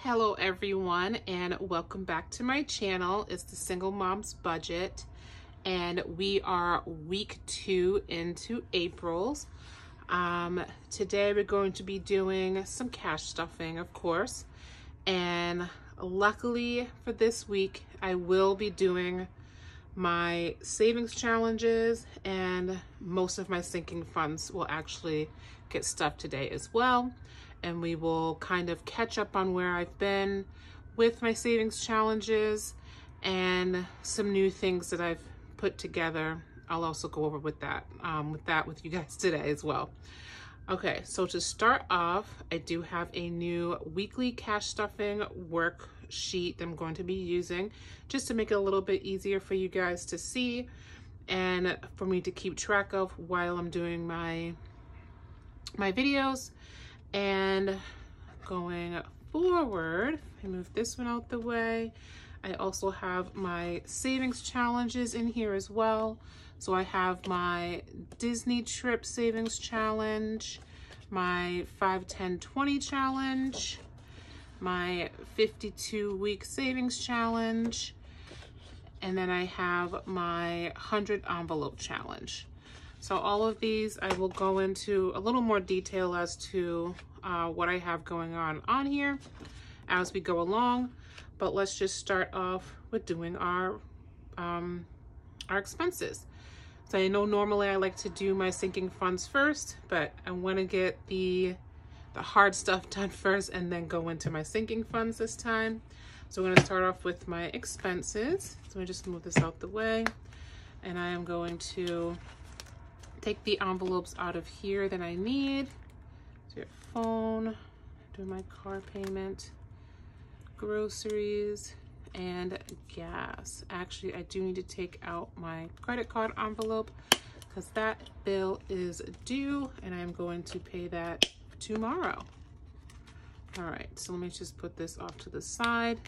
Hello everyone, and welcome back to my channel. It's the Single Mom's Budget, and we are week 2 into April's. Today we're going to be doing some cash stuffing, of course, and luckily for this week I will be doing my savings challenges, and most of my sinking funds will actually get stuffed today as well. And we will kind of catch up on where I've been with my savings challenges and some new things that I've put together. I'll also go over with that with you guys today as well. Okay, so to start off, I do have a new weekly cash stuffing worksheet that I'm going to be using just to make it a little bit easier for you guys to see and for me to keep track of while I'm doing my videos. And going forward, I move this one out the way. I also have my savings challenges in here as well. So I have my Disney trip savings challenge, my 5, 10, 20 challenge, my 52-week savings challenge, and then I have my 100 envelope challenge. So all of these I will go into a little more detail as to what I have going on here as we go along. But let's just start off with doing our expenses. So I know normally I like to do my sinking funds first, but I want to get the hard stuff done first and then go into my sinking funds this time. So we're going to start off with my expenses. So I just move this out the way, and I am going to take the envelopes out of here that I need. So your phone, do my car payment, groceries, and gas. Actually, I do need to take out my credit card envelope because that bill is due and I'm going to pay that tomorrow. All right, so let me just put this off to the side.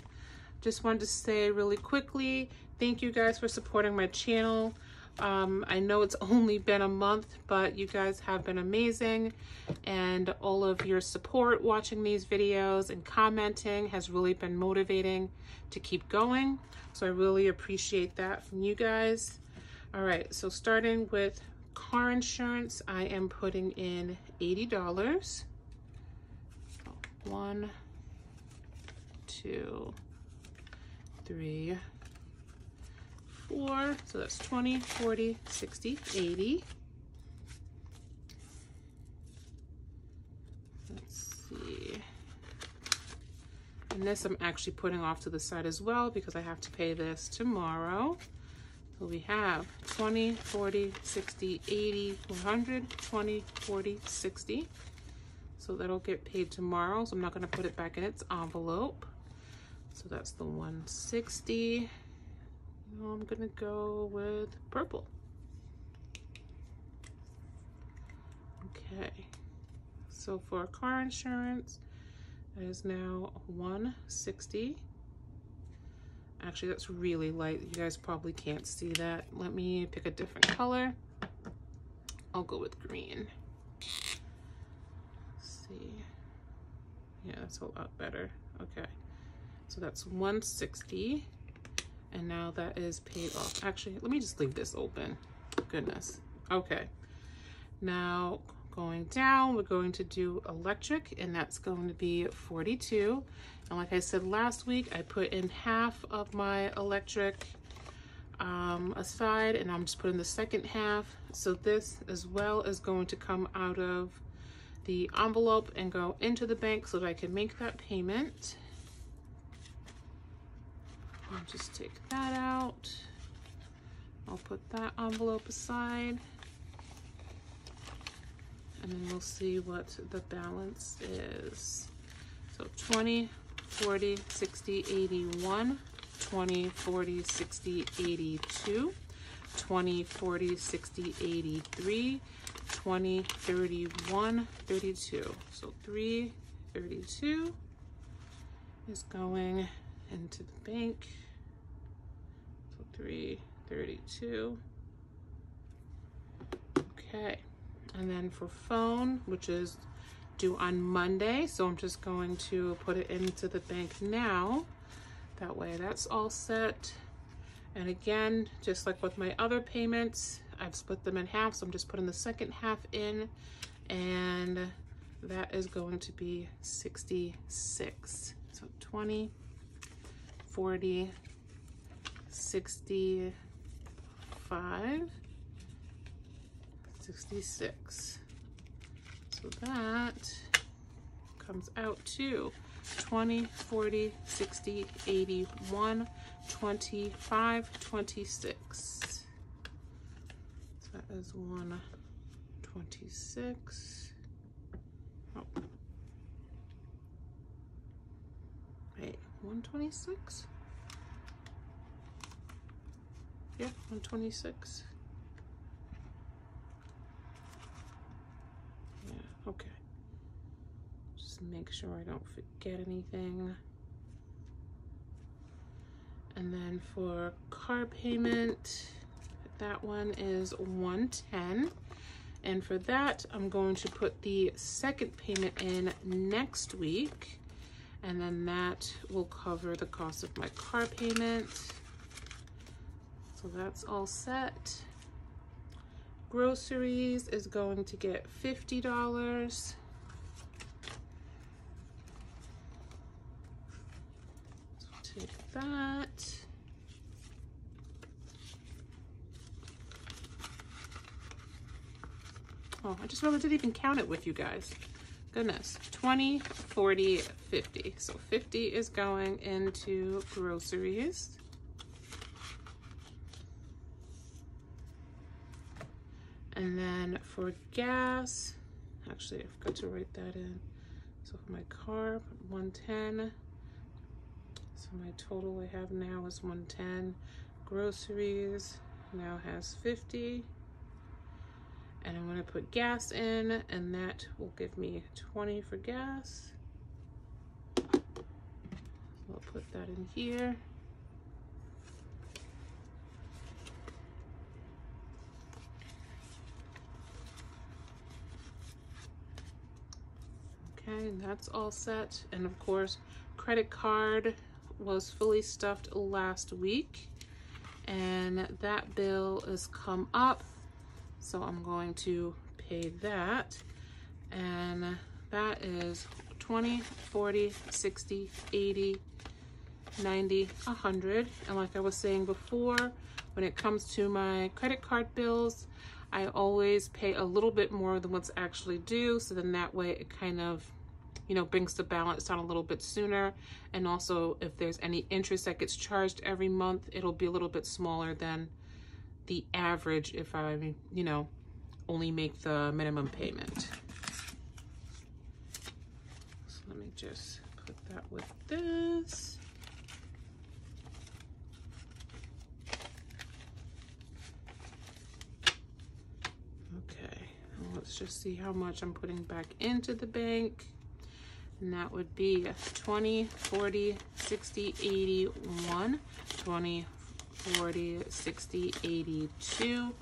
Just wanted to say really quickly, thank you guys for supporting my channel. I know it's only been a month, but you guys have been amazing, and all of your support watching these videos and commenting has really been motivating to keep going. So I really appreciate that from you guys. All right, so starting with car insurance, I am putting in $80. 1, 2, 3, 4, so that's 20, 40, 60, 80. Let's see. And this I'm actually putting off to the side as well because I have to pay this tomorrow. So we have 20, 40, 60, 80, 100, 20, 40, 60. So that'll get paid tomorrow. So I'm not going to put it back in its envelope. So that's the 160. I'm gonna go with purple. Okay, so for car insurance, that is now 160. Actually, that's really light. You guys probably can't see that. Let me pick a different color. I'll go with green. Let's see. Yeah, that's a lot better. Okay, so that's 160. And now that is paid off. Actually, let me just leave this open. Goodness. Okay. Now going down, we're going to do electric, and that's going to be 42. And like I said last week, I put in half of my electric aside, and I'm just putting the second half. So this as well is going to come out of the envelope and go into the bank so that I can make that payment. I'll just take that out. I'll put that envelope aside. And then we'll see what the balance is. So 20, 40, 60, 81, 20, 40, 60, 82, 20, 40, 60, 83, 20, 31, 32. So 332 is going into the bank. So 332. Okay, and then for phone, which is due on Monday, so I'm just going to put it into the bank now. That way that's all set. And again, just like with my other payments, I've split them in half, so I'm just putting the second half in, and that is going to be 66. So 20, 40, 65, 66. So that comes out to 20, 40, 60, 81, 25, 26. So that is 126. Oh. Wait, 126? Yeah, 126. Yeah, okay. Just make sure I don't forget anything. And then for car payment, that one is 110. And for that, I'm going to put the second payment in next week. And then that will cover the cost of my car payment. So that's all set. Groceries is going to get $50. So take that. Oh, I just realized I didn't even count it with you guys. Goodness. 20, 40, 50. So 50 is going into groceries. And then for gas, actually I forgot to write that in. So for my car, 110. So my total I have now is 110. Groceries now has 50. And I'm going to put gas in, and that will give me 20 for gas. So I'll put that in here. Okay, and that's all set. And of course, credit card was fully stuffed last week, and that bill has come up. So I'm going to pay that, and that is 20, 40, 60, 80, 90, 100. And like I was saying before, when it comes to my credit card bills, I always pay a little bit more than what's actually due. So then that way it kind of, you know, brings the balance down a little bit sooner. And also if there's any interest that gets charged every month, it'll be a little bit smaller than the average if I, you know, only make the minimum payment. So let me just put that with this. Okay, well, let's just see how much I'm putting back into the bank. And that would be 20, 40, 60, 81, 20, 40, 60, 82,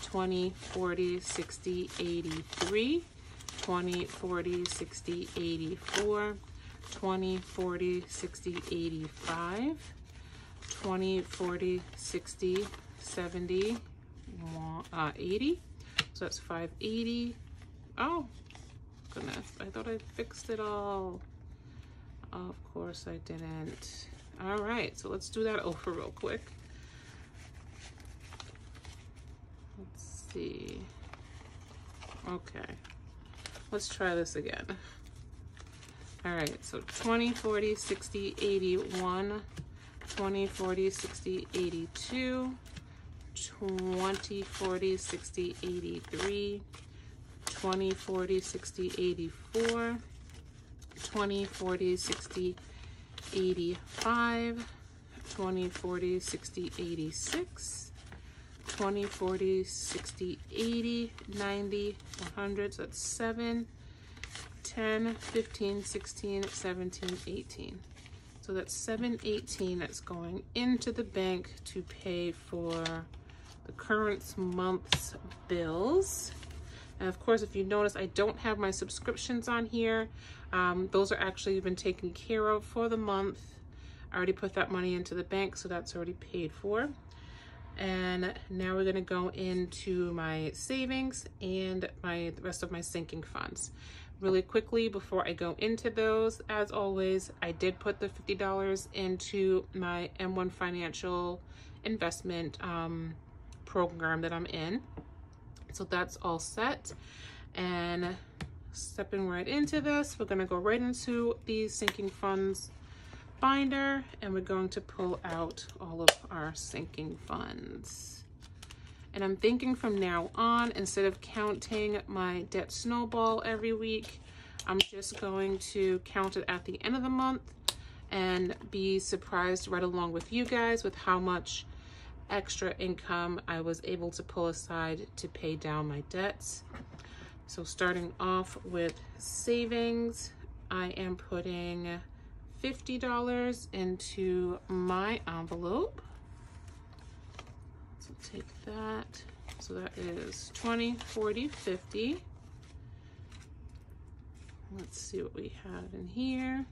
20, 40, 60, 83, 20, 40, 60, 84, 20, 40, 60, 85, 20, 40, 60, 70, 80. So that's 580. Oh, goodness. I thought I fixed it all. Of course I didn't. All right, so let's do that over real quick. Let's see. Okay, let's try this again. All right, so 20, 40, 60, 81, 20, 40, 60, 82, 20, 40, 60, 83, 20, 40, 60, 84, 20, 40, 60, 85, 20, 40, 60, 86, 20, 40, 60, 80, 90, 100. So that's 7, 10, 15, 16, 17, 18. So that's 718 that's going into the bank to pay for the current month's bills. And of course, if you notice, I don't have my subscriptions on here. Those are actually been taken care of for the month. I already put that money into the bank, so that's already paid for. And now we're gonna go into my savings and the rest of my sinking funds. Really quickly, before I go into those, as always, I did put the $50 into my M1 Financial investment program that I'm in. So that's all set. And stepping right into this, we're gonna go right into the sinking funds binder, and we're going to pull out all of our sinking funds. And I'm thinking from now on, instead of counting my debt snowball every week, I'm just going to count it at the end of the month and be surprised right along with you guys with how much extra income I was able to pull aside to pay down my debts. So starting off with savings, I am putting $50 into my envelope. So take that. So that is 20, 40, 50. Let's see what we have in here.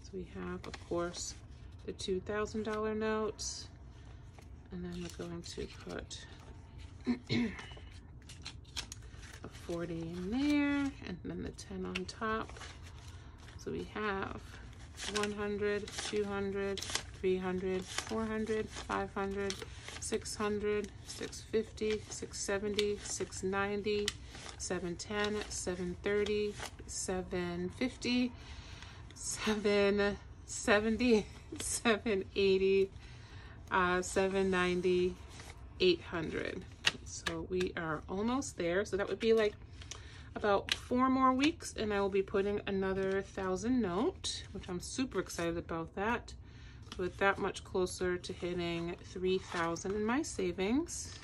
So we have, of course, the $2,000 notes. And then we're going to put a 40 in there, and then the 10 on top. So we have 100, 200, 300, 400, 500, 600, 650, 670, 690, 710, 730, 750, 770, 780, 790, 800. So we are almost there. So that would be like about 4 more weeks, and I will be putting another 1,000 note, which I'm super excited about that. With that much closer to hitting 3,000 in my savings.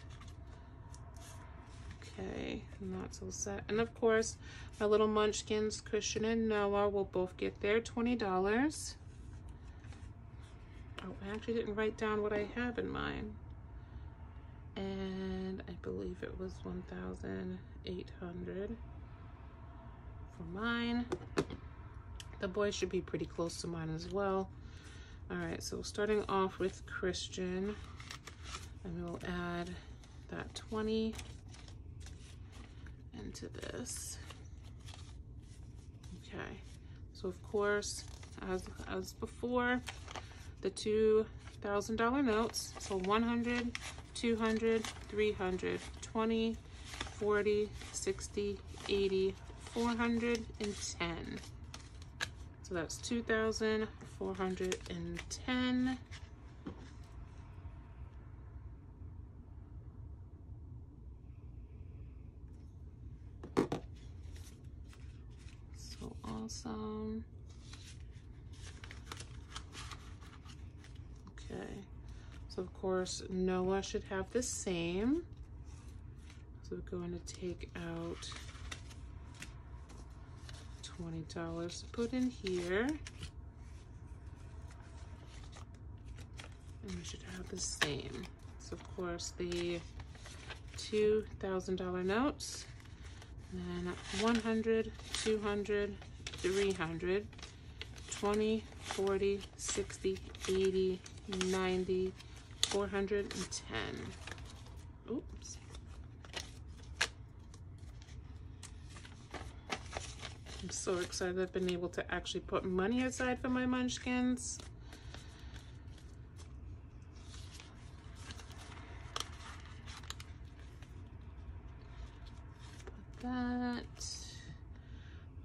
Okay, and that's all set. And of course, my little munchkins, Christian and Noah, will both get their $20. Oh, I actually didn't write down what I have in mine. And I believe it was 1,800 for mine. The boys should be pretty close to mine as well. All right, so starting off with Christian, and we'll add that 20 into this. Okay, so of course, as before, the $2,000 notes, so 100, 200, 300, 20, 40, 60, 80, 410. So that's 2,410. So awesome. Okay. So of course, Noah should have the same. So we're going to take out $20 to put in here. And we should have the same. So of course, the $2,000 notes, and then 100, 200, 300, 20, 40, 60, 80, 90, 410. Oops. I'm so excited I've been able to actually put money aside for my munchkins. Put that.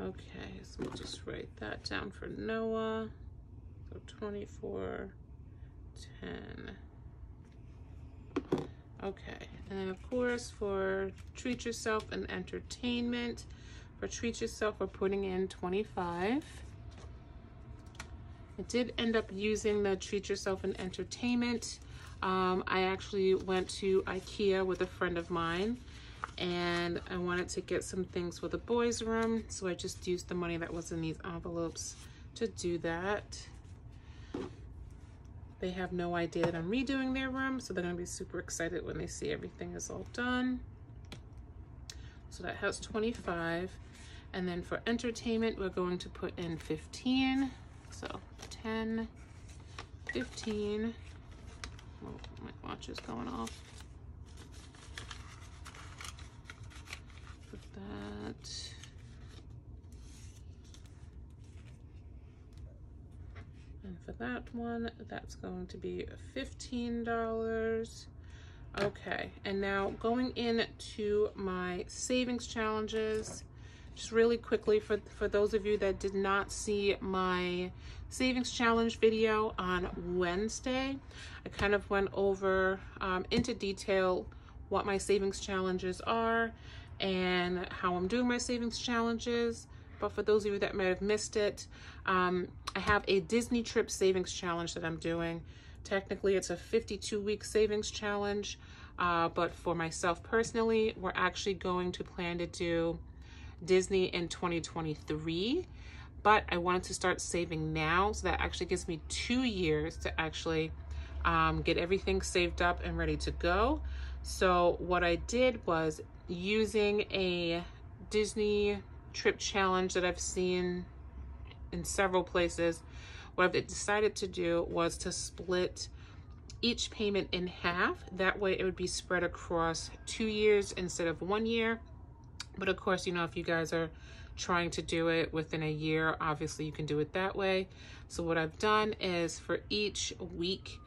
Okay, so we'll just write that down for Noah. So 2410. Okay, and then of course for treat yourself and entertainment, for treat yourself we're putting in 25. I did end up using the treat yourself and entertainment. I actually went to IKEA with a friend of mine, and I wanted to get some things for the boys' room, so I just used the money that was in these envelopes to do that. They have no idea that I'm redoing their room, so they're gonna be super excited when they see everything is all done. So that has 25. And then for entertainment, we're going to put in 15. So 10, 15. Oh, my watch is going off. Put that. And for that one, that's going to be $15. Okay, and now going into my savings challenges, just really quickly for those of you that did not see my savings challenge video on Wednesday, I kind of went over into detail what my savings challenges are and how I'm doing my savings challenges. But for those of you that may have missed it, I have a Disney trip savings challenge that I'm doing. Technically, it's a 52-week savings challenge, but for myself personally, we're actually going to plan to do Disney in 2023. But I wanted to start saving now, so that actually gives me 2 years to actually get everything saved up and ready to go. So what I did was, using a Disney trip challenge that I've seen in several places, what I've decided to do was to split each payment in half. That way it would be spread across 2 years instead of 1 year. But of course, you know, if you guys are trying to do it within a year, obviously you can do it that way. So what I've done is, for each week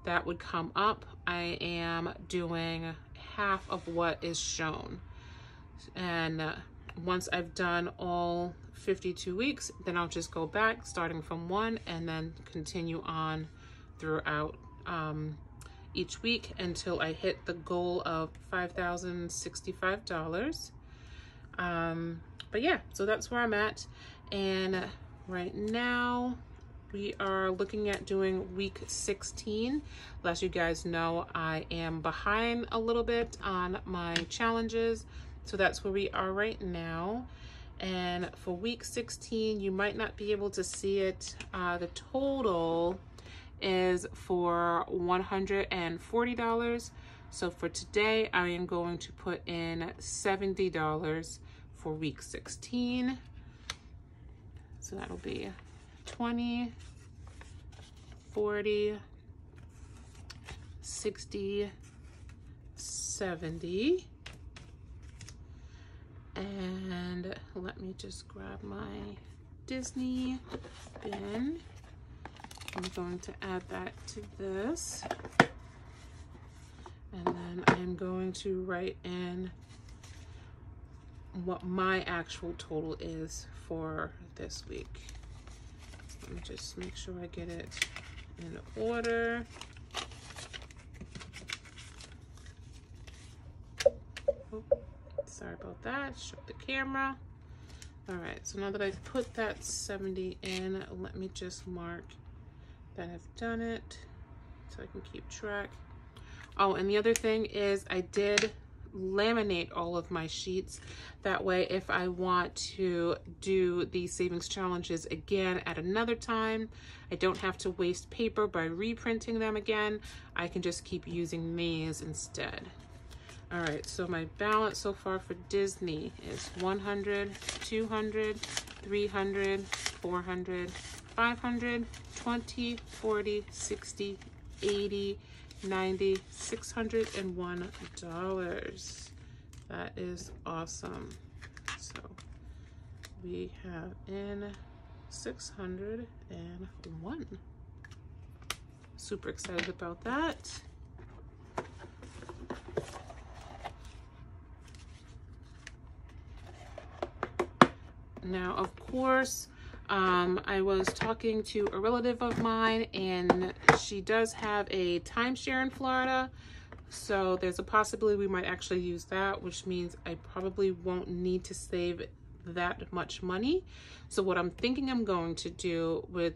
that would come up, I am doing half of what is shown. And once I've done all 52 weeks, then I'll just go back starting from 1 and then continue on throughout each week until I hit the goal of $5,065. But yeah, so that's where I'm at. And right now we are looking at doing week 16. As you guys know, I am behind a little bit on my challenges. So that's where we are right now. And for week 16, you might not be able to see it. The total is for $140. So for today, I am going to put in $70 for week 16. So that'll be 20, 40, 60, 70. And let me just grab my Disney bin. I'm going to add that to this. And then I'm going to write in what my actual total is for this week. Let me just make sure I get it in order. Oh, sorry about that. Show the camera. All right, so now that I've put that 70 in, let me just mark that I've done it so I can keep track. Oh, and the other thing is, I did laminate all of my sheets. That way, if I want to do the savings challenges again at another time, I don't have to waste paper by reprinting them again. I can just keep using these instead. All right, so my balance so far for Disney is 100, 200, 300, 400, 500, 20, 40, 60, 80, 90, $601. That is awesome. So we have in 601. Super excited about that. Now, of course, I was talking to a relative of mine, and she does have a timeshare in Florida. So there's a possibility we might actually use that, which means I probably won't need to save that much money. So what I'm thinking I'm going to do with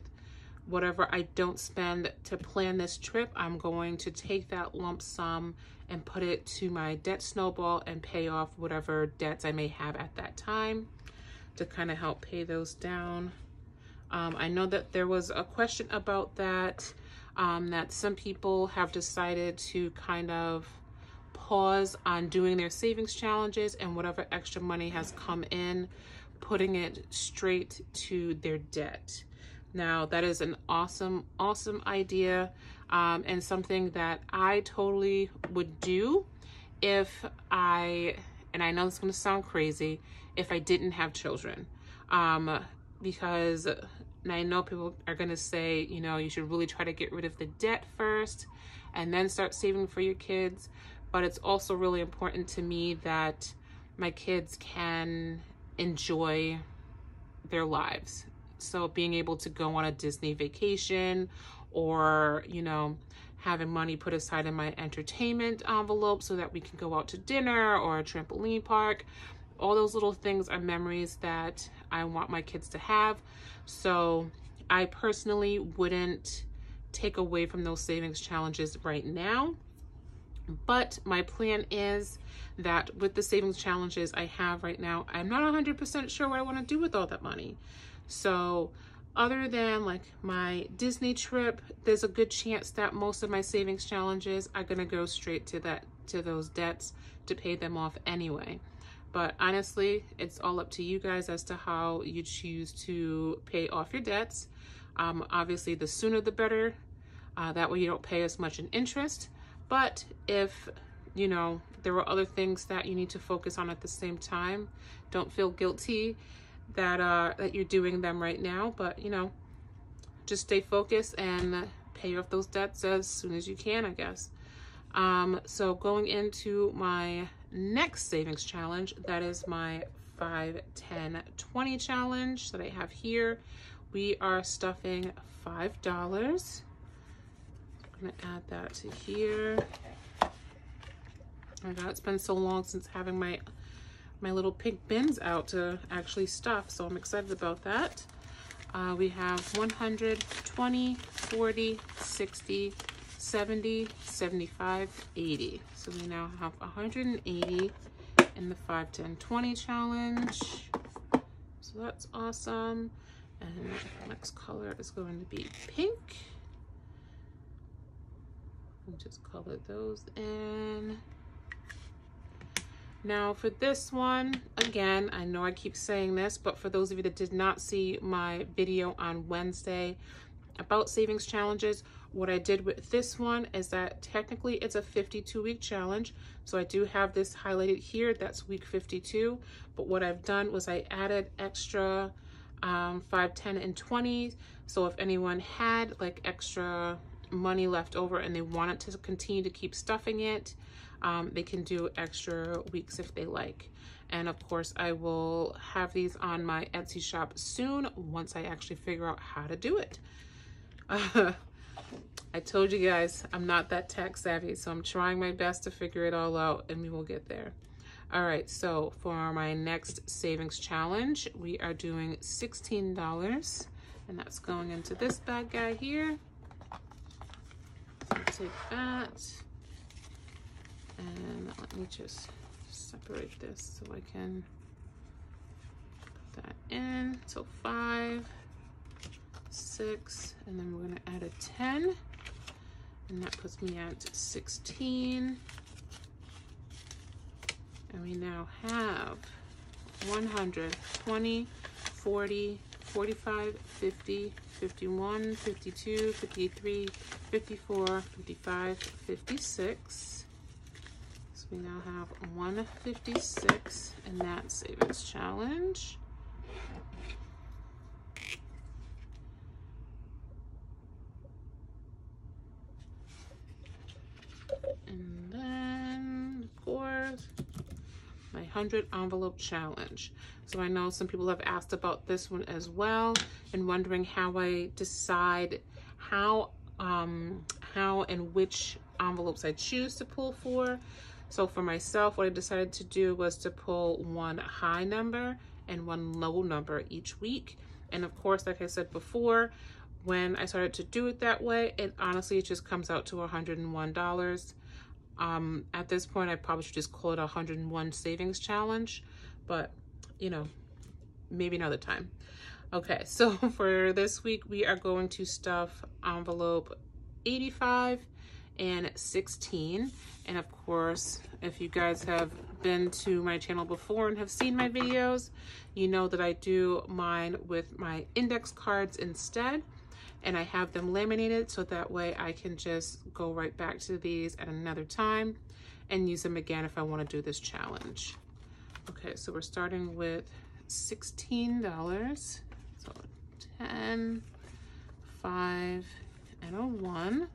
whatever I don't spend to plan this trip, I'm going to take that lump sum and put it to my debt snowball and pay off whatever debts I may have at that time, to kind of help pay those down. I know that there was a question about that that some people have decided to kind of pause on doing their savings challenges, and whatever extra money has come in, putting it straight to their debt. Now, that is an awesome idea, and something that I totally would do if and I know this is going to sound crazy, if I didn't have children. Because I know people are going to say, you know, you should really try to get rid of the debt first and then start saving for your kids. But it's also really important to me that my kids can enjoy their lives. So being able to go on a Disney vacation, or, you know, having money put aside in my entertainment envelope so that we can go out to dinner or a trampoline park. All those little things are memories that I want my kids to have. So I personally wouldn't take away from those savings challenges right now. But my plan is that with the savings challenges I have right now, I'm not 100% sure what I want to do with all that money. So other than like my Disney trip, there's a good chance that most of my savings challenges are going to go straight to those debts to pay them off anyway. But honestly, it's all up to you guys as to how you choose to pay off your debts. Obviously, the sooner the better. That way you don't pay as much in interest. But if, you know, there are other things that you need to focus on at the same time, don't feel guilty that you're doing them right now. But, you know, just stay focused and pay off those debts as soon as you can, I guess. So going into my next savings challenge, that is my 5, 10, 20 challenge that I have here. We are stuffing $5. I'm gonna add that to here. Oh my God, it's been so long since having my little pink bins out to actually stuff, so I'm excited about that. We have 100, 20, 40, 60, 70, 75, 80. So we now have 180 in the 5, 10, 20 challenge. So that's awesome. And the next color is going to be pink. We'll just color those in. Now for this one, again, I know I keep saying this, but for those of you that did not see my video on Wednesday about savings challenges, what I did with this one is that technically it's a 52-week challenge. So I do have this highlighted here, that's week 52. But what I've done was I added extra 5, 10, and 20. So if anyone had like extra money left over and they wanted to continue to keep stuffing it, they can do extra weeks if they like. And of course, I will have these on my Etsy shop soon once I actually figure out how to do it. I told you guys, I'm not that tech savvy, so I'm trying my best to figure it all out, and we will get there. All right, so for my next savings challenge, we are doing $16, and that's going into this bad guy here. So take that, and let me just separate this so I can put that in. So 5, 6, and then we're going to add a 10, and that puts me at 16. And we now have 100, 20, 40, 45, 50, 51, 52, 53, 54, 55, 56. So we now have 156 in that savings challenge. And then, of course, my 100 envelope challenge. So I know some people have asked about this one as well and wondering how I decide how and which envelopes I choose to pull for. So for myself, what I decided to do was to pull one high number and one low number each week. And of course, like I said before, when I started to do it that way, it honestly just comes out to $101. At this point, I probably should just call it a 101 savings challenge, but you know, maybe another time. Okay, so for this week, we are going to stuff envelope 85 and 16. And of course, if you guys have been to my channel before and have seen my videos, you know that I do mine with my index cards instead, and I have them laminated so that way I can just go right back to these at another time and use them again if I want to do this challenge. Okay, so we're starting with $16. So 10, 5, and a 1.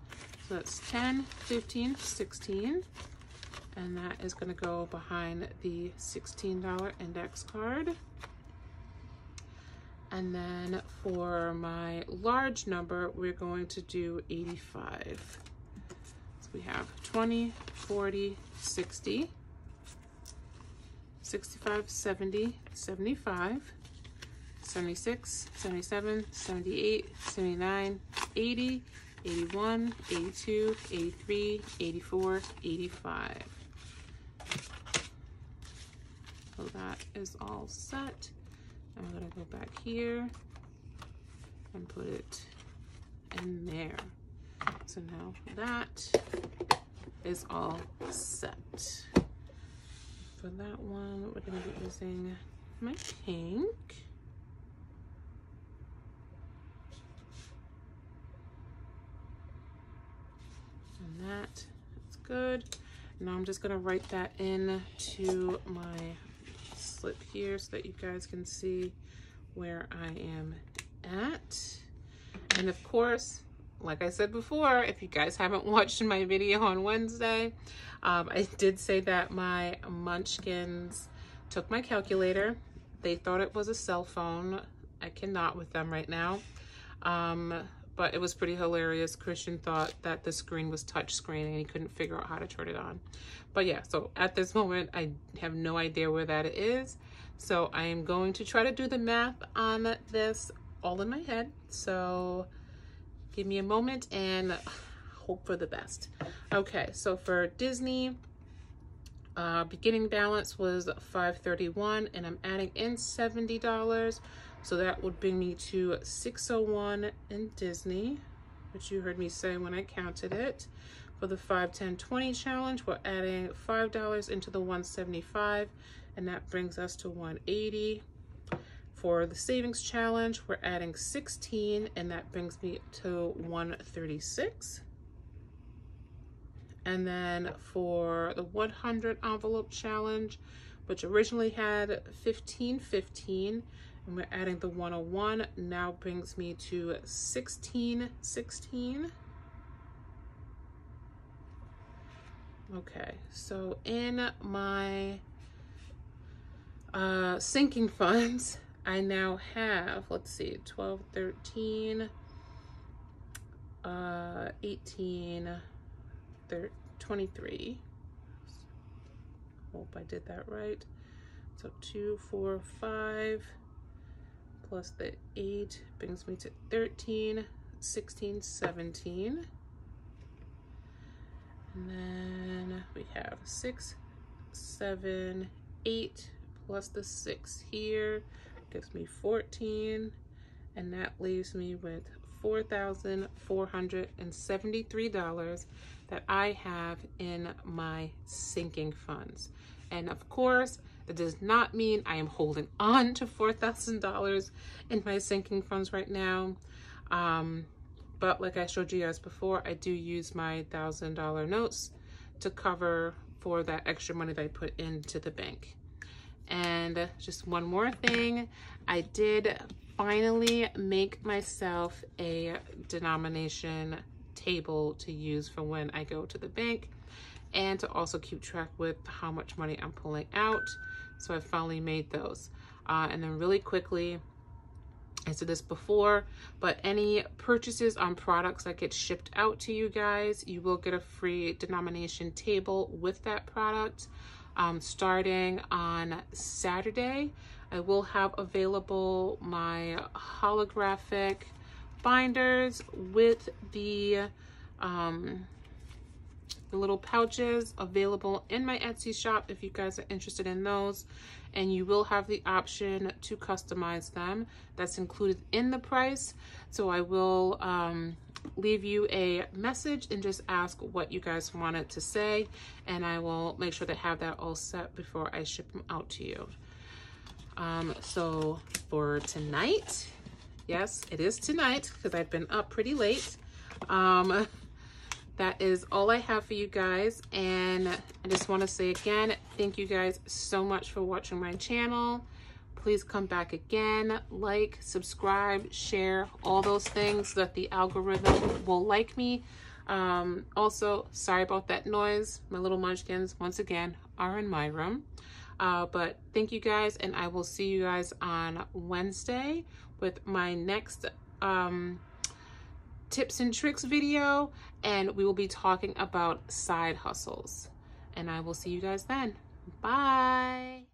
So that's 10, 15, 16. And that is going to go behind the $16 index card. And then for my large number, we're going to do 85. So we have 20, 40, 60, 65, 70, 75, 76, 77, 78, 79, 80, 81, 82, 83, 84, 85. So that is all set. I'm gonna go back here and put it in there. So now that is all set. For that one, we're gonna be using my pink. And that is good. Now I'm just gonna write that in to my slip here so that you guys can see where I am at. And of course, like I said before, if you guys haven't watched my video on Wednesday, I did say that my munchkins took my calculator. They thought it was a cell phone. I cannot with them right now. But it was pretty hilarious. Christian thought that the screen was touch screen and he couldn't figure out how to turn it on. But yeah, so at this moment, I have no idea where that is. So I am going to try to do the math on this all in my head. So give me a moment and hope for the best. Okay, so for Disney, beginning balance was $531 and I'm adding in $70. So that would bring me to $601 in Disney, which you heard me say when I counted it. For the 5, 10, 20 challenge, we're adding $5 into the 175, and that brings us to 180. For the savings challenge, we're adding 16, and that brings me to 136. And then for the 100 envelope challenge, which originally had 1515, and we're adding the 101, now brings me to 1616. Okay, so in my sinking funds, I now have, let's see, 12, 13, 18, 23. Hope I did that right. So 2, 4, 5 plus the 8 brings me to 13, 16, 17. And then we have 6, 7, 8 plus the 6 here gives me 14, and that leaves me with $4,473 that I have in my sinking funds. And of course, that does not mean I am holding on to $4,000 in my sinking funds right now. But like I showed you guys before, I do use my $1,000 notes to cover for that extra money that I put into the bank. And just one more thing, I did finally make myself a denomination table to use for when I go to the bank and to also keep track with how much money I'm pulling out. So I finally made those. And then really quickly, I said this before, but any purchases on products that get shipped out to you guys, you will get a free denomination table with that product. Starting on Saturday, I will have available my holographic binders with the little pouches available in my Etsy shop if you guys are interested in those. And you will have the option to customize them. That's included in the price. So I will leave you a message and just ask what you guys wanted to say, and I will make sure to have that all set before I ship them out to you. So for tonight, yes, it is tonight because I've been up pretty late. That is all I have for you guys, and I just want to say again, thank you guys so much for watching my channel. Please come back again, like, subscribe, share, all those things so that the algorithm will like me. Also, sorry about that noise. My little munchkins, once again, are in my room. But thank you guys, and I will see you guys on Wednesday with my next tips and tricks video, and we will be talking about side hustles. And I will see you guys then. Bye.